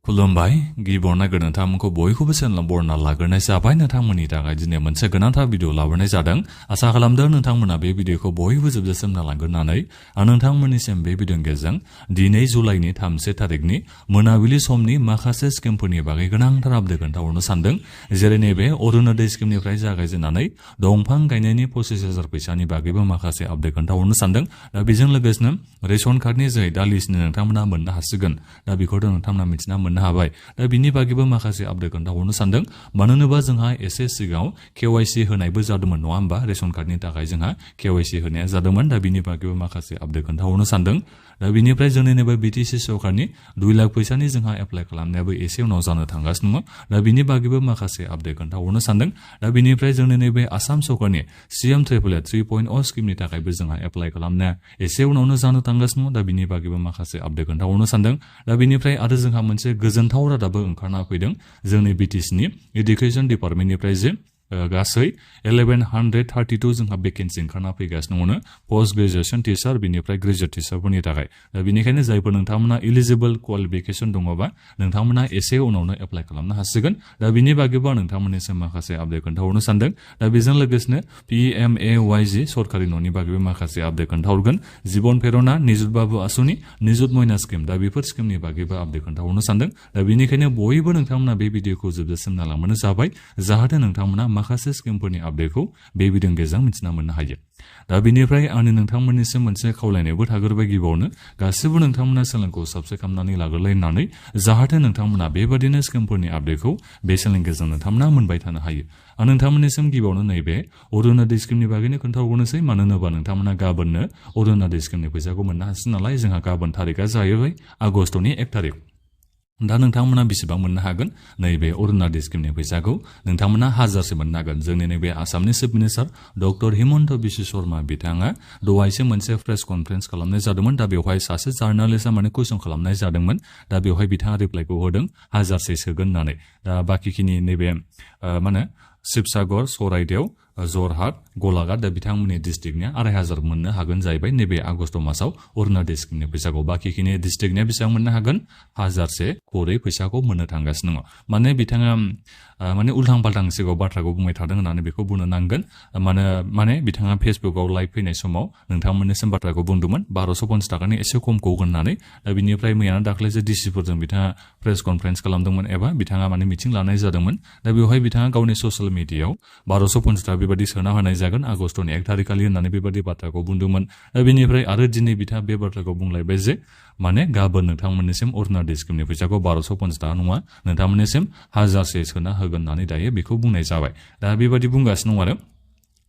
खुलुमबाय गिबियावनो नोंथांमोनखौ बयखौबो चेनेलाव बरायना लाग्रोनाय जाबाय नोंथांमोननि थाखाय दिनै मोनसे गोनांथार भिडिअ लाबोनाय जादों आसा खालामदों नोंथांमोना बे भिडिअखौ बयबो जोबजासिम नायलांगोननानै आं नोंथांमोननिसिम बे भिडिअनि गेजेरजों दिनै जुलाइनि 3 थारिखनि मोनाबिलि समनि माखासे स्किमफोरनि बागै गोनांथार आपडेट खोन्थाहरनो सानदों जेरै नैबे अरुणोदय स्किमनिफ्राय जागायजेननानै दंफां गायनायनि 25,000 फैसानि बागैबो माखासे आपडेट खोन्थाहरनो सानदों दा बेजों लोगोसेनो रेशन कार्डनि जोहै दा लिस्टनि नोंथांमोना मोननो हासिगोन दा बेखौथ' नोंथांमोना मिथिना मोननो हाबाय दा बिनि बागैबो माखासे आपडेट खोन्थाहरनो सानदों मानो होनोबा जोंहा एसे सिगाङाव केवाइसि होनायबो जादोंमोन नङा होमबा रेशन कार्डनि थाखाय जोंहा केवाइसि होनाया जादोंमोन दा बिनि बागैबो माखासे आपडेट खोन्थाहरनो सानदों दा बिनिफ्राय जोंनि नैबे बिटिसि सरकारनि 2 लाख फैसानि जोंहा एप्लाइ खालामनायाबो एसे उनाव जानो थांगासिनो दङ दा बिनि बागैबो माखासे आपडेट खोन्थाहरनो सानदों दा बिनिफ्राय जोंनि नैबे आसाम सरकारनि CM 3.0 स्किमनि थाखायबो जोंहा एप्लाइ खालामनाया एसे उनावनो जानो थांगासिनो दङ दा बिनि बागैबो माखासे आपडेट खोन्थाहरनो सानदों दा बिनिफ्राय आरो जोंहा मोनसे गोजोनथाव रादाबो ओंखारना फैदों जोंनि बिटिसिनि एडुकेशन डिपार्टमेन्टनिफ्राय जे गासै 1132 जोंहा भेकेन्सि ओंखारना फैगासिनो दङ पोस्ट ग्रेजुएशन टिचार बिनिफ्राय ग्रेजुएट टिचारफोरनि थाखाय दा बेनिखायनो जायफोर नोंथांमोना एलिजिबल क्वालिफिकेशन दङबा नोंथांमोना एसे उनावनो एप्लाइ खालामनो हासिगोन दा बिनि बागैबो नोंथांमोननिसिम माखासे आपडेट खोन्थाहरनो सानदों दा बेजों लोगोसेनो PMAYG सरकारि न'नि बागैबो माखासे आपडेट खोन्थाहरगोन जिबन प्रेरणा निजुत बाबु आसुनि निजुत मोइना स्किम दा बेफोर स्किमनि बागैबो आपडेट खोन्थाहरनो सानदों दा बेनिखायनो बयबो नोंथांमोना बे भिडिअखौ जोबजासिम नायलांबानो जाबाय जाहाथे नोंथांमोना माखासे स्किमफोरनि आपडेटखौ बे भिडिअनि गेजेरजों मिथिना मोननो हायो दा बेनिफ्राय आंनि नोंथांमोननिसिम मोनसे खावलायनायबो थाग्रोबाय गिबियावनो गासिबो नोंथांमोना चेनेलखौ साबस्क्राइब खालामनानै लाग्रोलायनानै जाहाथे नोंथांमोना बेबादिनो स्किमफोरनि आपडेटखौ बे चेनेलनि गेजेरजों नोंथांमोना मोनबाय थानो हायो आं नोंथांमोननिसिम गिबियावनो नैबे अरुणोदय स्किमनि बागैनो खोन्थाहरनोसै मानो होनोबा नोंथांमोना गाबोननो अरुणोदय स्किमनि फैसाखौ मोननो हासिगोन नालाय जोंहा गाबोन थारिखआ जाहैबाय आगस्टनि 1 थारिख दा नोंथांमोना बेसेबां मोननो हागोन नैबे अरुणोदय स्किमनि फैसाखौ नोंथांमोना 1000सो मोननो हागोन जोंनि नैबे आसामनि chief minister doctor Himanta Biswa Sharma बिथाङा दहायसो मोनसे प्रेस कनफारेन्स खालामनाय जादोंमोन दा बेवहाय सासे जार्नालिस्टआ माने कुइसन खालामनाय जादोंमोन दा बेवहाय बिथाङा रिप्लाइखौ होदों 1000सो सोगोन होननानै दा बाकिखिनि नैबे माने शिबसागर सराइदेव जरहाट गलाघाट दा बिथांमोननि डिस्ट्रिक्टनिया 2500 मोननो हागोन जाहैबाय नैबे आगस्ट मासाव अरुणोदय स्किमनि फैसाखौ बाकिखिनि डिस्ट्रिक्टनिया बेसेबां मोननो हागोन 1000सो खरै फैसाखौ मोननो थांगासिनो दङ माने बिथाङा माने उल्थां फाल्थां सिगाङाव बाथ्राखौ बुंबाय थादों होननानै बेखौ बुंनो नांगोन माने बिथाङा फेसबुकाव लाइभ फैनाय समाव नोंथांमोननिसिम बाथ्राखौ बुंदोंमोन 1250 टाकानि एसे खमखौ होननानै दा बिनिफ्राय मैयाना दाख्लैसो डिसिफोरजों बिथाङा प्रेस कनफारेन्स खालामदोंमोन एबा बिथाङा माने मिटिं लानाय जादोंमोन दा बेवहाय बिथाङा गावनि ससियेल मिडियायाव 1250 टाका बेबायदि सोना होनाय जागोन आगस्टनि 1 थारिखालि होननानै बेबायदि बाथ्राखौ बुंदोंमोन दा बेनिफ्राय आरो दिनै बिथाङा बे बाथ्राखौ बुंलायबाय जे माने गाबोन नोंथांमोननिसिम अरुणोदय स्किमनि फैसाखौ 1250 टाका नङा नोंथांमोननिसिम 1000सो सोना होगोन होननानै दायो बेखौ बुंनाय जाबाय दा बेबायदि बुंगासिनो दं आरो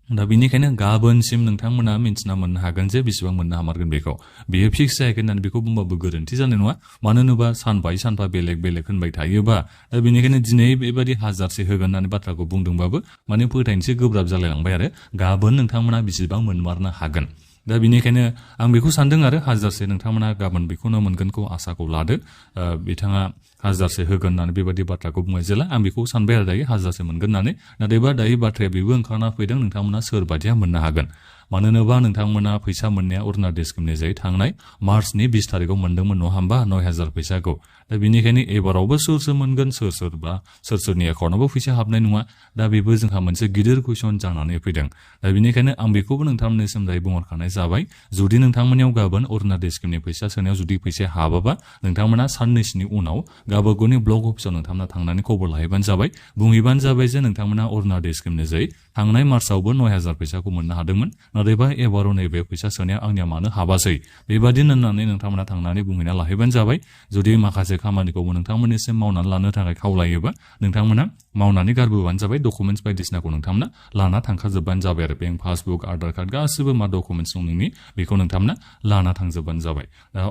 दा बेनिखायनो गाबोनसिम नोंथांमोना मिन्थिना मोननो हागोन जे बेसेबां मोननो हामारगोन बेखौ बेयो फिक्स जायाखै होननानै बेखौ बुंबाबो गोरोन्थि जानाय नङा मानो होनोबा सानफा सानफा बेलेग बेलेग होनबाय थायोबा दा बेनिखायनो दिनै बेबायदि 1000सो होगोन होननानै बाथ्राखौ बुंदोंबाबो माने फोथायनोसो गोब्राब जालायलांबाय आरो गाबोन नोंथांमोना बेसेबां मोनमारनो हागोन दा बेनिखायनो आं बेखौ सानदों आरो 1000सो नोंथांमोना गाबोन बेखौनो मोनगोनखौ आसाखौ लादो बिथाङा 1000सो होगोन होननानै बेबायदि बाथ्राखौ बुंनाय जेला आं बेखौ सानबाय आरो दायो 1000सो मोनगोन होननानै नाथायबा दायो बाथ्राया बेबो ओंखारना फैदों नोंथांमोना सोरबादिया मोननो हागोन मानो होनोबा नोंथांमोना फैसा मोननाया अरुणोदय स्किमनि जाय थांनाय मार्चनि 20 थारिखआव मोनदोंमोन नङा होमबा 9000 फैसाखौ दा बेनिखायनो एबारावबो सोर मोनगोन सोरनि एकाउन्टावबो फैसा हाबनाय नङा दा बेबो जोंहा मोनसे गिदिर कुइसन जानानै फैदों दा बेनिखायनो आं बेखौबो नोंथांमोननिसिम दायो बुंहरखानाय जाबाय जुदि नोंथांमोननियाव गाबोन अरुणोदय स्किमनि फैसा सोनायाव जुदि फैसाया हाबाबा नोंथांमोना साननैसोनि उनाव गावबागावनि ब्लक अफिसाव नोंथांमोना थांनानै खबर लाहैबानो जाबाय बुंहैबानो जाबाय जे नोंथांमोना अरुणोदय स्किमनि जै थांनाय मार्चआवबो 9000 फैसाखौ मोननो हादोंमोन नाथायबा एबाराव नैबे फैसा सोनाया आंनिया मानो हाबासै बेबादिनो होननानै नोंथांमोना थांनानै बुंहैना लाहैबानो जाबाय जुदि माखासे खामानिखौबो नोंथांमोननिसिम मावनानै लानो थाखाय खावलायोबा नोंथांमोना मावनानै गारबोबानो जाबाय डकुमेन्टस बायदिसिनाखौ नोंथांमोना लाना थांखाजोबबानो जाबाय आरो बेंक पासबुक आधार कार्ड गासिबो मा डकुमेन्टस दं नोंनि बेखौ नोंथांमोना लाना थांजोबबानो जाबाय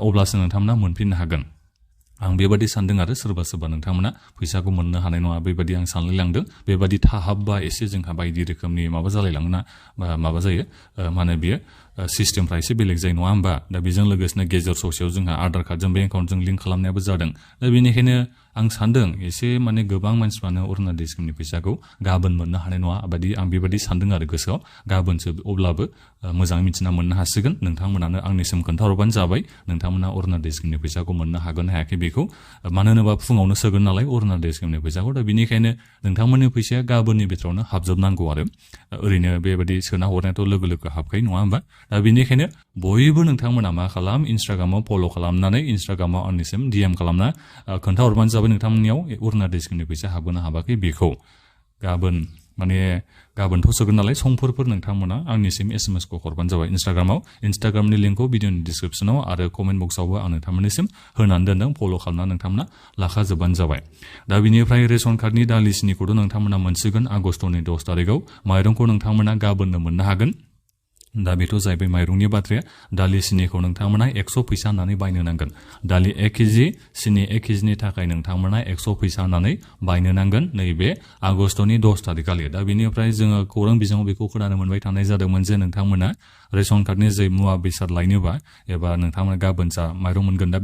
अब्लासो नोंथांमोना मोनफिननो हागोन आं बेबादि सानदों आरो सोरबा नोंथांमोना फैसाखौ मोननो हानाय नङा बेबादि आं सानलायलांदों बेबादि थाहाबबा एसे जोंहा बायदि रोखोमनि माबा जालायलाङोना माबा जायो माने बियो सिस्टेमफ्रा एसे बेलेग जायो नङा होमबा दा बेजों लोगोसेनो गेजेर ससेयाव जोंहा आधार कार्डजों बेंक एकाउन्टजों लिंक खालामनायाबो जादों दा बेनिखायनो आं सानदों एसे माने गोबां मानसिफ्रानो अरुणोदय स्किमनि फैसाखौ गाबोन मोननो हानाय नङा बायदि आं बेबायदि सानदों आरो गोसोआव गाबोनसो अब्लाबो मोजाङै मिथिना मोननो हासिगोन नोंथांमोनानो आंनिसिम खोन्थाहरबानो जाबाय नोंथांमोना अरुणोदय स्किमनि फैसाखौ मोननो हागोन हायाखै बेखौ मानो होनोबा फुङावनो सोगोन नालाय अरुणोदय स्किमनि फैसाखौ दा बेनिखायनो नोंथांमोननि फैसाया गाबोननि बिथोरावनो हाबजोबनांगौ आरो ओरैनो बेबायदि सोना हरनायाथ' लोगो लोगो हाबखायो नङा होमबा दा बेनिखायनो बयबो नोंथांमोना मा खालाम इन्सटाग्रामाव फल' खालामनानै इन्सटाग्रामाव आंनिसिम DM खालामना खोन्थाहरबानो जाबाय नोंथांमोननियाव अरुणोदय स्किमनि फैसा हाबोना हाबाखै बेखौ गाबोनथ' सोगोन नालाय समफोर नोंथांमोना आंनिसिम SMS खौ हरबानो जाबाय इन्सटाग्रामनि लिंकखौ भिडिअनि डिसक्रिपसनाव आरो कमेन्ट बक्सआवबो आं नोंथांमोननिसिम होनानै दोनदों फल' खालामना नोंथांमोना लाखाजोबबानो जाबाय दा बिनिफ्राय रेशन कार्डनि दालिसिनिखौथ' नोंथांमोना मोनसिगोन आगस्टनि 10 तारिखआव माइरंखौ नोंथांमोना गाबोननो मोननो हागोन दा बेथ' जाहैबाय माइरंनि बाथ्राया दालि सिनिखौ नोंथांमोना 100 फैसा होननानै बायनो नांगोन दालि 1 केजि सिनि 1 केजिनि थाखाय नोंथांमोना 100 फैसा होननानै बायनो नांगोन नैबे आगस्टनि 10 तारिखखालि दा बेनिफ्राय जोङो खौरां बिजोङाव बेखौ खोनानो मोनबाय थानाय जादोंमोन जे नोंथांमोना रेशन कार्डनि जे मुवा बेसाद लायनोबा एबा नोंथांमोना गाबोन जा माइरं मोनगोन दा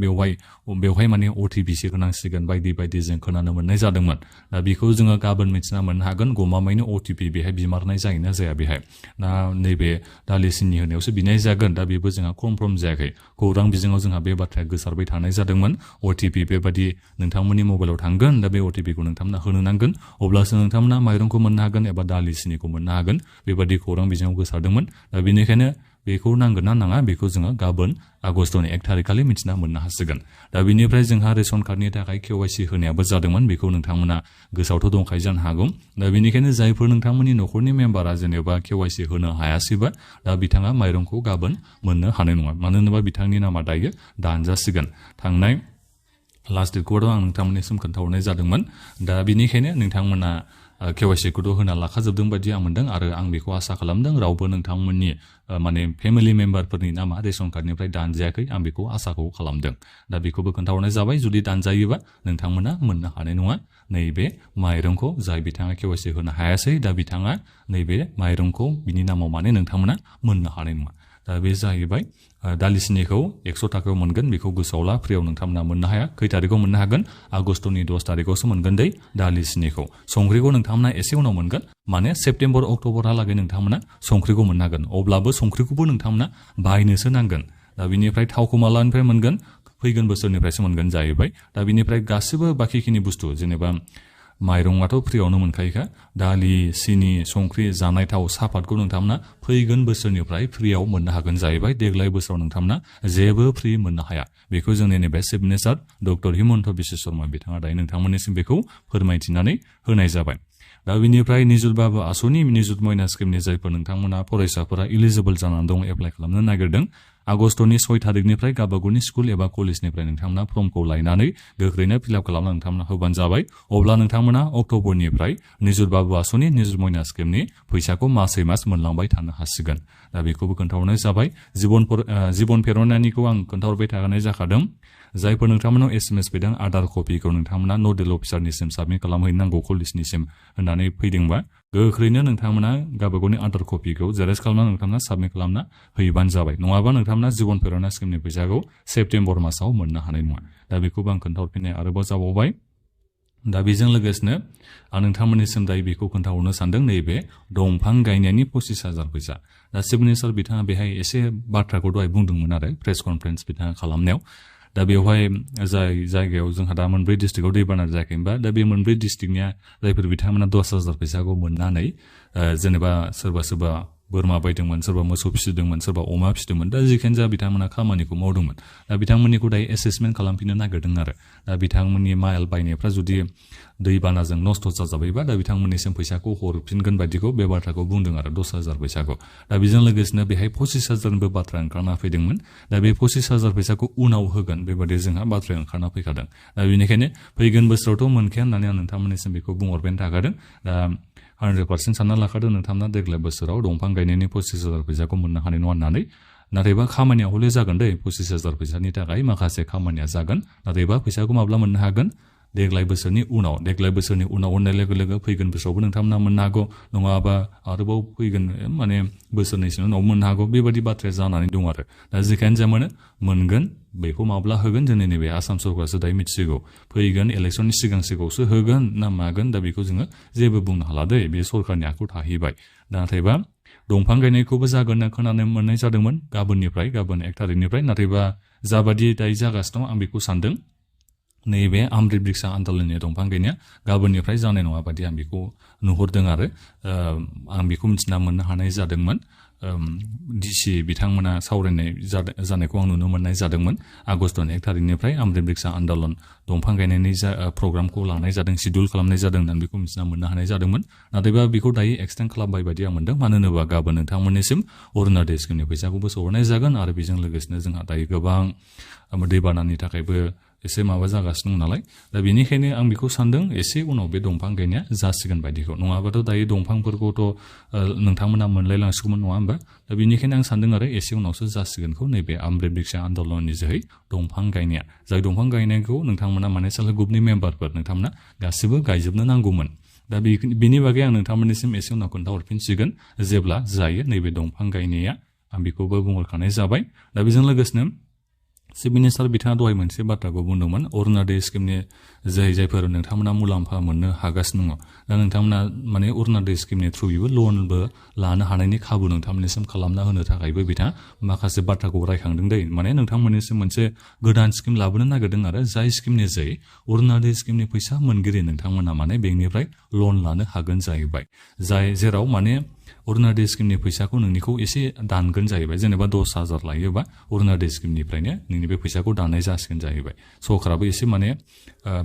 बेवहाय माने OTP होनांसिगोन बायदि बायदि जों खोनानो मोननाय जादोंमोन दा बेखौ जोङो गाबोन मिथिना मोननो हागोन गमामायैनो OTP बेहाय बिमारनाय जायोना जाया बेहाय दा नैबे दालि सिनि होनायावसो बिनाय जागोन दा बेबो जोंहा कनफार्म जायाखै खौरां बिजोङाव जोंहा बे बाथ्राया गोसारबाय थानाय जादोंमोन OTP बेबायदि नोंथांमोननि मबाइलाव थांगोन दा बे OTP खौ नोंथांमोना होनो नांगोन अब्लासो नोंथांमोना माइरंखौ मोननो हागोन एबा दालि सिनिखौ मोननो हागोन बेबायदि खौरां बिजोङाव गोसारदोंमोन दा बेनिखायनो बेखौ नांगोन ना नाङा बेखौ जोङो गाबोन आगस्टनि 1 तारिखखालि मिथिना मोननो हासिगोन दा बेनिफ्राय जोंहा रेशन कार्डनि थाखाय KYC होनायाबो जादोंमोन बेखौ नोंथांमोना गोसोआवथ' दंखायो जानो हागौ दा बेनिखायनो जायफोर नोंथांमोननि न'खरनि मेम्बारा जेनेबा KYC होनो हायासैबा दा बिथाङा माइरंखौ गाबोन मोननो हानाय नङा मानो होनोबा बिथांनि नामा दायो दानजासिगोन थांनाय लास्ट डेटखौथ' आं नोंथांमोननिसिम खोन्थाहरनाय जादोंमोन दा बेनिखायनो नोंथांमोना KYC खौथ' होना लाखाजोबदों बायदि आं मोनदों आरो आं बेखौ आसा खालामदों रावबो नोंथांमोननि माने फेमिलि मेम्बारफोरनि नामा रेशन कार्डनिफ्राय दानजायाखै आं बेखौ आसाखौ खालामदों दा बेखौबो खोन्थाहरनाय जाबाय जुदि दानजायोबा नोंथांमोना मोननो हानाय नङा नैबे माइरंखौ जाय बिथाङा KYC होनो हायासै दा बिथाङा नैबे माइरंखौ बिनि नामाव माने नोंथांमोना मोननो हानाय नङा दा बे जाहैबाय दालि सिनिखौ 100 थाखायाव मोनगोन बेखौ गोसोआव ला फ्रियाव नोंथांमोना मोननो हाया खै तारिखआव मोननो हागोन आगस्टनि 10 तारिखआवसो मोनगोन दै दालि सिनिखौ संख्रिखौ नोंथांमोना एसे उनाव मोनगोन माने सेप्तेम्बर अक्ट'बरहालागै नोंथांमोना संख्रिखौ मोननो हागोन अब्लाबो संख्रिखौबो नोंथांमोना बायनोसो नांगोन दा बिनिफ्राय थावखौ मालानिफ्राय मोनगोन फैगोन बोसोरनिफ्रायसो मोनगोन जाहैबाय दा बिनिफ्राय गासिबो बाखिखिनि बुस्थु जेनेबा माइरंआथ' फ्रियावनो मोनखायोखा दालि सिनि संख्रि जानाय थाव सापातखौ नोंथांमोना फैगोन बोसोरनिफ्राय फ्रियाव मोननो हागोन जाहैबाय देग्लाय बोसोराव नोंथांमोना जेबो फ्रि मोननो हाया बेखौ जोंनि नैबे chief minister doctor Himanta Biswa Sharma बिथाङा दायो नोंथांमोननिसिम बेखौ फोरमायथिनानै होनाय जाबाय दा बिनिफ्राय निजुत बाबु आसनि निजुत मयना स्किमनि जायफोर नोंथांमोना फरायसाफोरा इलिजिबल जानानै दं एप्लाइ खालामनो नागिरदों आगस्टनि 6 तारिखनिफ्राय गावबागावनि स्कुल एबा कलेजनिफ्राय नोंथांमोना फर्मखौ लायनानै गोख्रैनो फिलआप खालामना नोंथांमोना होबानो जाबाय अब्ला नोंथांमोना अक्ट'बरनिफ्राय निजुत बाबु आसनि निजुत मयना स्किमनि फैसाखौ मासै मास मोनलांबाय थानो हासिगोन दा बेखौबो खोन्थाहरनाय जाबाय जिबन पेरनानिखौ आं खोन्थाहरबाय थानाय जाखादों जायफोर नोंथांमोनाव SMS फैदों आधार कपिखौ नोंथांमोना नडेल अफिसारनिसिम साबमिट खालामहैनांगौ कलेजनिसिम होननानै फैदोंबा गोख्रैनो नोंथांमोना गावबागावनि आधार कपिखौ जेरेक्स खालामना नोंथांमोना साबमिट खालामना होयोबानो जाबाय नङाबा नोंथांमोना जिबन पेरना स्किमनि फैसाखौ सेप्तेम्बर मासाव मोननो हानाय नङा दा बेखौबो आं खोन्थाहरफिननाय आरोबाव जाबावबाय दा बेजों लोगोसेनो आं नोंथांमोननिसिम दायो बेखौ खोन्थाहरनो सानदों नैबे दंफां गायनायनि 25,000 फैसा दा चिफ मिनिस्टार बिथाङा बेहाय एसे बाथ्राखौ दहाय बुंदोंमोन आरो प्रेस कनफारेन्स बिथाङा खालामनायाव दा बेवहाय जाय जायगायाव जोंहा दा मोनब्रै डिस्ट्रिक्टआव दैबाना जायाखै होनबा दा बे मोनब्रै डिस्ट्रिक्टनिया जायफोर बिथांमोना 10,000 फैसाखौ मोननानै जेनेबा सोरबा बोरमा बायदोंमोन सोरबा मोसौ फिसिदोंमोन सोरबा अमा फिसिदोंमोन दा जिखियानो जा बिथांमोना खामानिखौ मावदोंमोन दा बिथांमोननिखौ दायो एसेसमेन्ट खालामफिननो नागिरदों आरो दा बिथांमोननि माइल बायनायफ्रा जुदि दैबानाजों नस्थ' जाजाबायबा दा बिथांमोननिसिम फैसाखौ हरफिनगोन बायदिखौ बे बाथ्राखौ बुंदों आरो 10,000 फैसाखौ दा बेजों लोगोसेनो बेहाय 25,000बो बाथ्रा ओंखारना फैदोंमोन दा बे 25,000 फैसाखौ उनाव होगोन बेबायदि जोंहा बाथ्राया ओंखारना फैखादों दा बेनिखायनो फैगोन बोसोरावथ' मोनखाया होननानै आं नोंथांमोननिसिम बेखौ बुंहरबाय थाखादों दा 100% सानना लाखादों नोंथांमोना देग्लाय बोसोराव दंफां गायनायनि 25,000 फैसाखौ मोननो हानाय नङा होननानै नाथायबा खामानिया हले जागोन दै 25,000 फैसानि थाखाय माखासे खामानिया जागोन नाथायबा फैसाखौ माब्ला मोननो हागोन देग्लाय बोसोरनि उनाव होननाय लोगो लोगो फैगोन बोसोरावबो नोंथांमोना मोननो हागौ नङाबा आरोबाव फैगोन माने बोसोरनैसो उनाव मोननो हागौ बेबायदि बाथ्राया जानानै दं आरो दा जेखायनो जा मानो मोनगोन बेखौ माब्ला होगोन जोंनि नैबे आसाम सरकारासो दायो मिथिसिगौ फैगोन इलेक्सननि सिगांसो होगोन ना मागोन दा बेखौ जोङो जेबो बुंनो हाला दै बे सरकारनि आखायाव थाहैबाय नाथायबा दंफां गायनायखौबो जागोन होनना खोनानो मोननाय जादोंमोन गाबोन 1 थारिखनिफ्राय नाथायबा जाबादि दायो जागासिनो दं आं बेखौ सानदों नैबे अमृत बृक्षा आन्दलननि दंफां गायनाया गाबोननिफ्राय जानाय नङा बादि आं बेखौ नुहुरदों आरो आं बेखौ मिथिना मोननो हानाय जादोंमोन डिसि बिथांमोना सावरायनाय जानायखौ आं नुनो मोननाय जादोंमोन आगष्टनि 1 थारिखनिफ्राय अमृत बृक्षा आन्दलन दंफां गायनायनि प्रग्रामखौ लानाय जादों शिडिउल खालामनाय जादों होननानै बेखौ मिथिना मोननो हानाय जादोंमोन नाथायबा बेखौ दायो एक्सटेन्ड खालामबाय बायदि आं मोनदों मानो होनोबा गाबोन नोंथांमोननिसिम अरुणोदय स्किमनि फैसाखौबो सोहरनाय जागोन आरो बेजों लोगोसेनो जोंहा दायो गोबां दैबानानि थाखायबो एसे माबा जागासिनो दं नालाय दा बेनिखायनो आं बेखौ सानदों एसे उनाव बे दंफां गायनाया जासिगोन बायदिखौ नङाबाथ' दायो दंफांफोरखौथ' नोंथांमोना मोनलायलांसिगौमोन नङा होमबा दा बेनिखायनो आं सानदों आरो एसे उनावसो जासिगोनखौ नैबे अमृत बृक्षा आन्दलननि जोहै दंफां गायनाया जाय दंफां गायनायखौ नोंथांमोना माने सेल्फ हेल्प ग्रुपनि मेम्बारफोर नोंथांमोना गासिबो गायजोबनो नांगौमोन दा बेनि बागै आं नोंथांमोननिसिम एसे उनाव खोन्थाहरफिनसिगोन जेब्ला जायो नैबे दंफां गायनाया आं बेखौबो बुंहरखानाय जाबाय दा बेजों लोगोसेनो चिफ मिनिस्टार बिथाङा दहाय मोनसे बाथ्राखौ बुंदोंमोन अरुणोदय स्किमनि जायफोर नोंथांमोना मुलाम्फा मोननो हागासिनो दङ दा नोंथांमोना माने अरुणोदय स्किमनि थ्रुयैबो लनबो लानो हानायनि खाबु नोंथांमोननिसिम खालामना होनो थाखायबो बिथाङा माखासे बाथ्राखौ रायखांदों दै माने नोंथांमोननिसिम मोनसे गोदान स्किम लाबोनो नागिरदों आरो जाय स्किमनि जै अरुणोदय स्किमनि फैसा मोनगिरि नोंथांमोना माने बेंकनिफ्राय लन लानो हागोन जाहैबाय जेराव माने अरुणोदय स्किमनि फैसाखौ नोंनिखौ एसे दानगोन जाहैबाय जेनेबा 10,000 लायोबा अरुणोदय स्किमनिफ्रायनो नोंनि बे फैसाखौ दाननाय जासिगोन जाहैबाय सरकाराबो एसे माने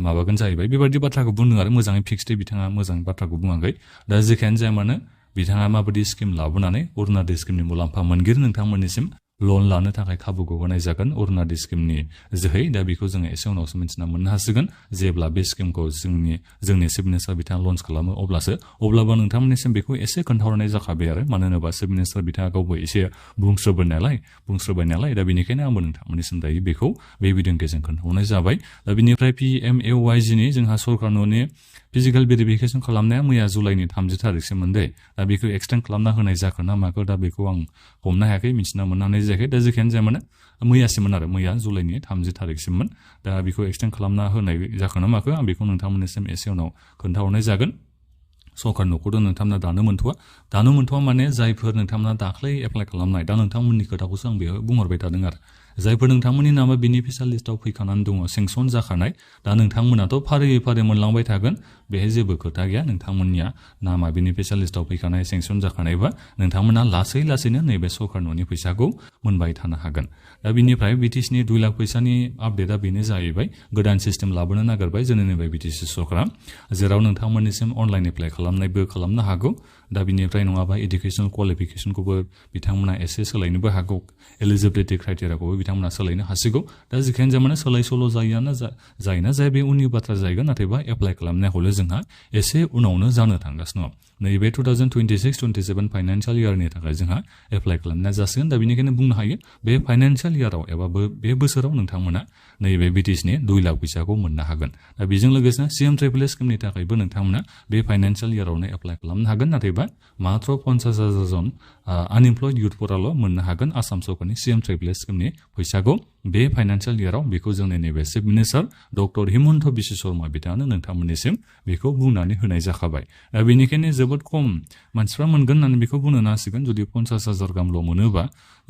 माबागोन जाहैबाय बेबायदि बाथ्राखौ बुंदों आरो मोजाङै फिक्सडै बिथाङा मोजां बाथ्राखौ बुङाखै दा जेखायानो जाया मानो बिथाङा माबायदि स्किम लाबोनानै अरुणोदय स्किमनि मुलाम्फा मोनगिरि नोंथांमोननिसिम लन लानो थाखाय खाबुखौ होनाय जागोन अरुणोदय स्किमनि जोहै दा बेखौ जोङो एसे उनावसो मिथिना मोननो हासिगोन जेब्ला बे स्किमखौ जोंनि चिफ मिनिस्टार बिथाङा लन्च खालामो अब्लाबो नोंथांमोननिसिम बेखौ एसे खोन्थाहरनाय जाखाबाय आरो मानो होनोबा चिफ मिनिस्टार बिथाङा गावबो एसे बुंस्रोबाय नालाय दा बेनिखायनो आंबो नोंथांमोननिसिम दायो बेखौ बे भिडिअनि गेजेरजों खोन्थाहरनाय जाबाय दा बिनिफ्राय PMAYGनि जोंहा सरकार न'नि फिजिकेल भेरिफिकेसन खालामनाया मैया जुलाइनि 30 थारिखसिममोन दै दा बेखौ एक्सटेन्ड खालामना होनाय जाखो ना माखो दा बेखौ आं हमनो हायाखै मिथिना मोननाय जायाखै दा जेखायानो जाया मानो मैयासिममोन आरो मैया जुलाइनि 30 थारिखसिममोन दा बेखौ एक्सटेन्ड खालामना होनाय जाखो ना माखो आं बेखौ नोंथांमोननिसिम एसे उनाव खोन्थाहरनाय जागोन सरकार न'खौथ' नोंथांमोना दानो मोनथ'वा माने जायफोर नोंथांमोना दाख्लै एप्लाइ खालामनाय दा नोंथांमोननि खोथाखौसो आं बेयाव बुंहरबाय थादों आरो जायफोर नोंथांमोननि नामा बेनिफिसियाल लिस्टआव फैखानानै दङ सेंसन जाखानाय दा नोंथांमोनाथ' फारियै मोनलांबाय थागोन बेहाय जेबो खोथा गैया नोंथांमोननिया नामा बेनिफिसियाल लिस्टआव फैखानाय सेंसन जाखानायबा नोंथांमोना लासैनो नैबे सरकार न'नि फैसाखौ मोनबाय थानो हागोन दा बिनिफ्राय बिटिसिनि 2 लाख फैसानि आपडेटआ बेनो जाहैबाय गोदान सिस्टेम लाबोनो नागिरबाय जोंनि नैबे बिटिसि सरकारा जेराव नोंथांमोननिसिम अनलाइन एप्लाइ खालामनो हागौ दा बिनिफ्राय नङाबा एडुकेसनेल क्वालिफिकेसनखौबो बिथांमोना एसे सोलायनोबो हागौ एलिजिबिलिटि क्राइटेरियाखौबो बिथांमोना सोलायनो हासिगौ दा जेखायनो जाया माने सोलाय सोल' जायोना जाया बे उननि बाथ्रा जाहैगोन नाथायबा एप्लाइ खालामनाय हले जोंहा एसे उनावनो जानो थांगासिनो दं नैबे 2026-27 फाइनान्सियेल इयारनि थाखाय जोंहा एप्लाइ खालामनाय जासिगोन दा बेनिखायनो बुंनो हायो बे फाइनान्सियेल इयाराव एबा बे बोसोराव नोंथांमोना नैबे बिटिसिनि 2 लाख फैसाखौ मोननो हागोन दा बेजों लोगोसेनो CM ट्रिपल स्किमनि थाखायबो नोंथांमोना बे फाइनान्सियेल इयारावनो एप्लाइ खालामनो हागोन नाथायबा मात्र 50,000 जन आनइमप्लयड इयुथफोराल' मोननो हागोन आसाम सरकारनि CM ट्रिपल स्किमनि फैसाखौ बे फाइनान्सियेल इयाराव बेखौ जोंनि नैबे chief minister doctor Himanta Biswa Sharma बिथाङानो नोंथांमोननिसिम बेखौ बुंनानै होनाय जाखाबाय दा बेनिखायनो जोबोद खम मानसिफ्रा मोनगोन होननानै बेखौ बुंनो नांसिगोन जुदि 50,000 गाहामल' मोनोबा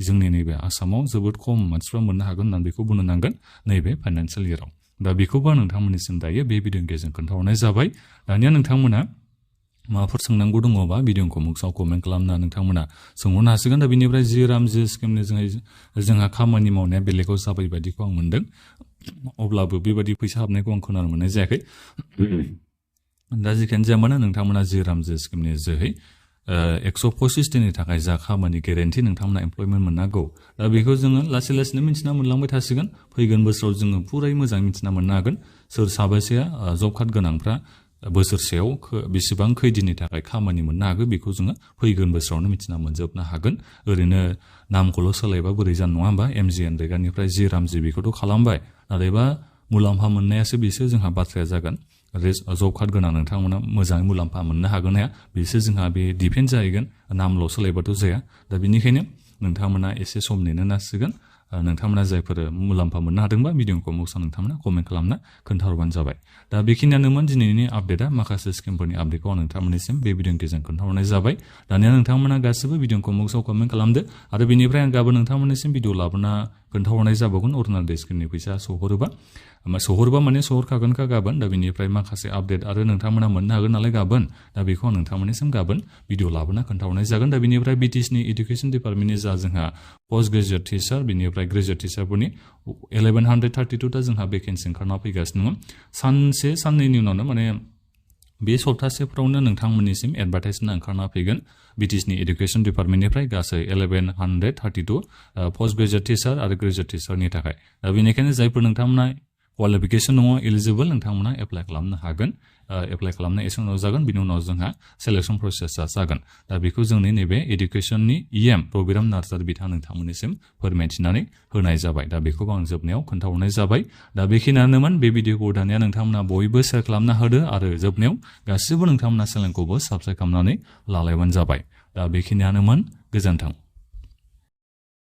जोंनि नैबे आसामाव जोबोद खम मानसिफ्रा मोननो हागोन होननानै बेखौ बुंनो नांगोन नैबे फाइनान्सियेल इयाराव दा बेखौबो नोंथांमोननिसिम दायो बे भिडिअनि गेजेरजों खोन्थाहरनाय जाबाय दानिया नोंथांमोना माबाफोर सोंनांगौ दङबा भिडिअखौ मुक्साव कमेन्ट खालामना नोंथांमोना सोंहरनो हासिगोन दा बेनिफ्राय जि रामजि स्किमनि जोंहा खामानि मावनाया बेलेगाव जाबाय बायदिखौ आं मोनदों अब्लाबो बेबायदि फैसा हाबनायखौ आं खोनानो मोननाय जायाखै दा जेखायनो जाया मानो नोंथांमोना जि रामजि स्किमनि जोहै 125 दिननि थाखाय जा खामानि गेरेन्टि नोंथांमोना एमप्लयमेन्ट मोननांगौ दा बेखौ जोङो लासैनो मिथिना मोनलांबाय थासिगोन फैगोन बोसोराव जोङो पुरायै मोजां मिथिना मोननो हागोन सोर साबेसेया जब कार्ड गोनांफ्रा बोसोरसेयाव बेसेबां खैदिननि थाखाय खामानि मोननो हागौ बेखौ जोङो फैगोन बोसोरावनो मिथिना मोनजोबनो हागोन ओरैनो नामखौल' सोलायबा बोरै जानो नङा होमबा MGN रेगानिफ्राय जि रामजि बेखौथ' खालामबाय नाथायबा मुलाम्फा मोननायासो बिसो जोंहा बाथ्राया जागोन जब कार्ड गोनां नोंथांमोना मोजाङै मुलाम्फा मोननो हागोन हाया बिसो जोंहा बे डिपेन्ड जाहैगोन नामल' सोलायबाथ' जाया दा बेनिखायनो नोंथांमोना एसे सम नेनो नांसिगोन नोंथांमोना जायफोर मुलाम्फा मोननो हादोंबा भिडिअखौ मुक्सआव नोंथांमोना कमेन्ट खालामना खोन्थाहरबानो जाबाय दा बेखिनियानोमोन दिनैनि आपडेटआ माखासे स्किमफोरनि आपडेटखौ आं नोंथांमोननिसिम बे भिडिअनि गेजेरजों खोन्थाहरनाय जाबाय दानिया नोंथांमोना गासिबो भिडिअखौ मुक्सआव कमेन्ट खालामदो आरो बेनिफ्राय आं गाबोन नोंथांमोननिसिम भिडिअ लाबोना खोन्थाहरनाय जाबावगोन अरुणोदय स्किमनि फैसा सहरोबा माने सहरखागोनखा गाबोन दा बेनिफ्राय माखासे आपडेट आरो नोंथांमोना मोननो हागोन नालाय गाबोन दा बेखौ आं नोंथांमोननिसिम गाबोन भिडिअ लाबोना खोन्थाहरनाय जागोन दा बेनिफ्राय BTSनि इडुकेसन डिपार्टमेन्टनि जा जोंहा पोस्ट ग्रेजुएट टिचार बेनिफ्राय ग्रेजुएट टिचारफोरनि 1132 दा जोंहा भेकेन्सि ओंखारना फैगासिनो दङ सानसे साननैनि उनावनो माने बे सप्तासेफ्रावनो नोंथांमोननिसिम एडभार्टाइजमेन्ट ओंखारना फैगोन BTSनि इडुकेसन डिपार्टमेन्टनिफ्राय गासै 1132 पोस्ट ग्रेजुएट टिचार आरो ग्रेजुएट टिचारनि थाखाय दा बेनिखायनो जायफोर नोंथांमोना क्वालिफिकेसन दङ एलिजिबल नोंथांमोना एप्लाइ खालामनो हागोन एप्लाइ खालामनाय एसे उनाव जागोन बिनि उनाव जोंहा सेलेक्सन प्रसेसआ जागोन दा बेखौ जोंनि नैबे इडुकेसननि EM प्रबिराम नार्जारि बिथाङा नोंथांमोननिसिम फोरमायथिनानै होनाय जाबाय दा बेखौबो आं जोबनायाव खोन्थाहरनाय जाबाय दा बेखिनियानोमोन बे भिडिअखौ दानिया नोंथांमोना बयबो शेयार खालामना होदो आरो जोबनायाव गासिबो नोंथांमोना चेनेलखौबो साबस्क्राइब खालामनानै लालायबानो जाबाय दा बेखिनियानोमोन गोजोन्थों